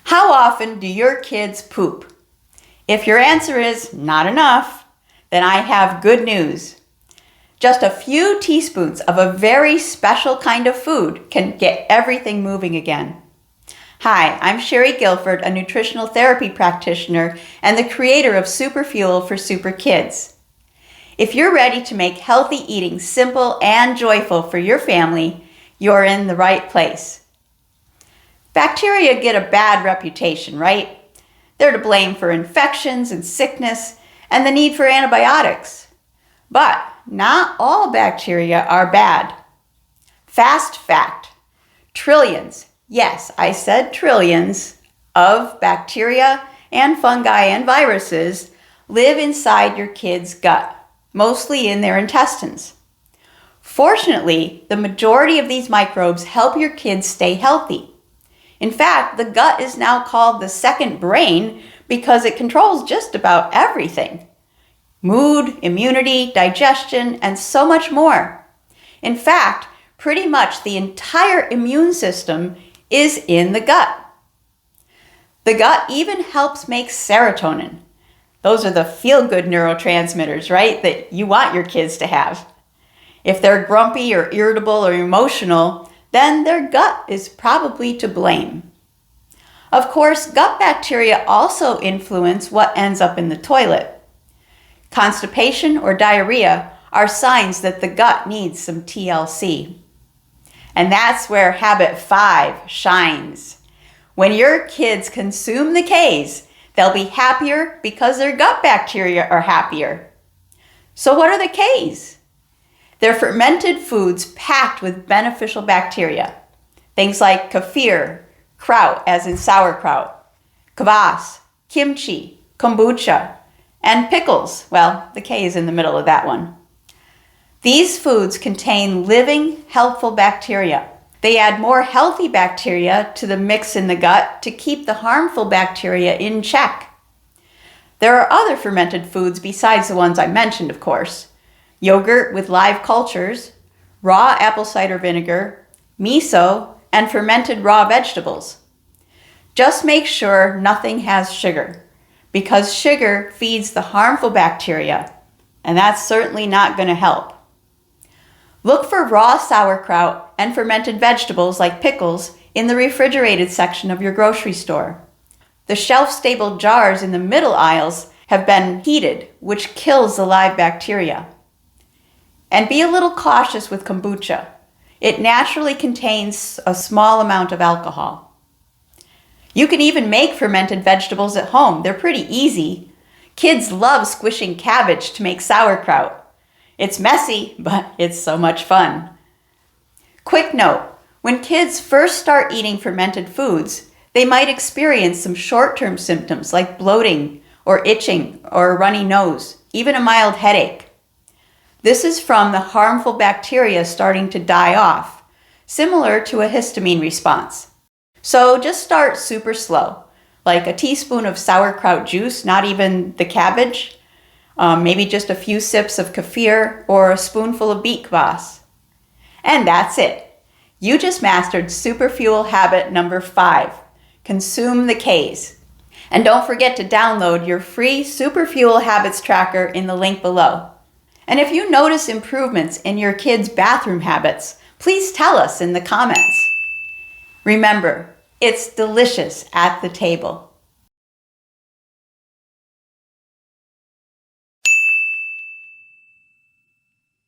How often do your kids poop? If your answer is not enough, then I have good news. Just a few teaspoons of a very special kind of food can get everything moving again. Hi, I'm Shari Gilford, a nutritional therapy practitioner and the creator of Super Fuel for Super Kids. If you're ready to make healthy eating simple and joyful for your family, you're in the right place. Bacteria get a bad reputation, right? They're to blame for infections and sickness and the need for antibiotics. But not all bacteria are bad. Fast fact, trillions, yes, I said trillions, of bacteria and fungi and viruses live inside your kid's gut, mostly in their intestines. Fortunately, the majority of these microbes help your kids stay healthy. In fact, the gut is now called the second brain because it controls just about everything. Mood, immunity, digestion, and so much more. In fact, pretty much the entire immune system is in the gut. The gut even helps make serotonin. Those are the feel-good neurotransmitters, right, that you want your kids to have. If they're grumpy or irritable or emotional, then their gut is probably to blame. Of course, gut bacteria also influence what ends up in the toilet. Constipation or diarrhea are signs that the gut needs some TLC. And that's where habit 5 shines. When your kids consume the Ks, they'll be happier because their gut bacteria are happier. So what are the Ks? They're fermented foods packed with beneficial bacteria. Things like kefir, kraut, as in sauerkraut, kvass, kimchi, kombucha, and pickles. Well, the K is in the middle of that one. These foods contain living, helpful bacteria. They add more healthy bacteria to the mix in the gut to keep the harmful bacteria in check. There are other fermented foods besides the ones I mentioned, of course. Yogurt with live cultures, raw apple cider vinegar, miso, and fermented raw vegetables. Just make sure nothing has sugar, because sugar feeds the harmful bacteria, and that's certainly not going to help. Look for raw sauerkraut and fermented vegetables like pickles in the refrigerated section of your grocery store. The shelf-stable jars in the middle aisles have been heated, which kills the live bacteria. And be a little cautious with kombucha. It naturally contains a small amount of alcohol. You can even make fermented vegetables at home. They're pretty easy. Kids love squishing cabbage to make sauerkraut. It's messy, but it's so much fun. Quick note, when kids first start eating fermented foods, they might experience some short-term symptoms like bloating or itching or a runny nose, even a mild headache. This is from the harmful bacteria starting to die off, similar to a histamine response. So just start super slow, like a teaspoon of sauerkraut juice, not even the cabbage, maybe just a few sips of kefir or a spoonful of beet kvass. And that's it. You just mastered Super Fuel habit number 5, consume the Ks. And don't forget to download your free Super Fuel habits tracker in the link below. And if you notice improvements in your kids' bathroom habits, please tell us in the comments. Remember, it's delicious at the table.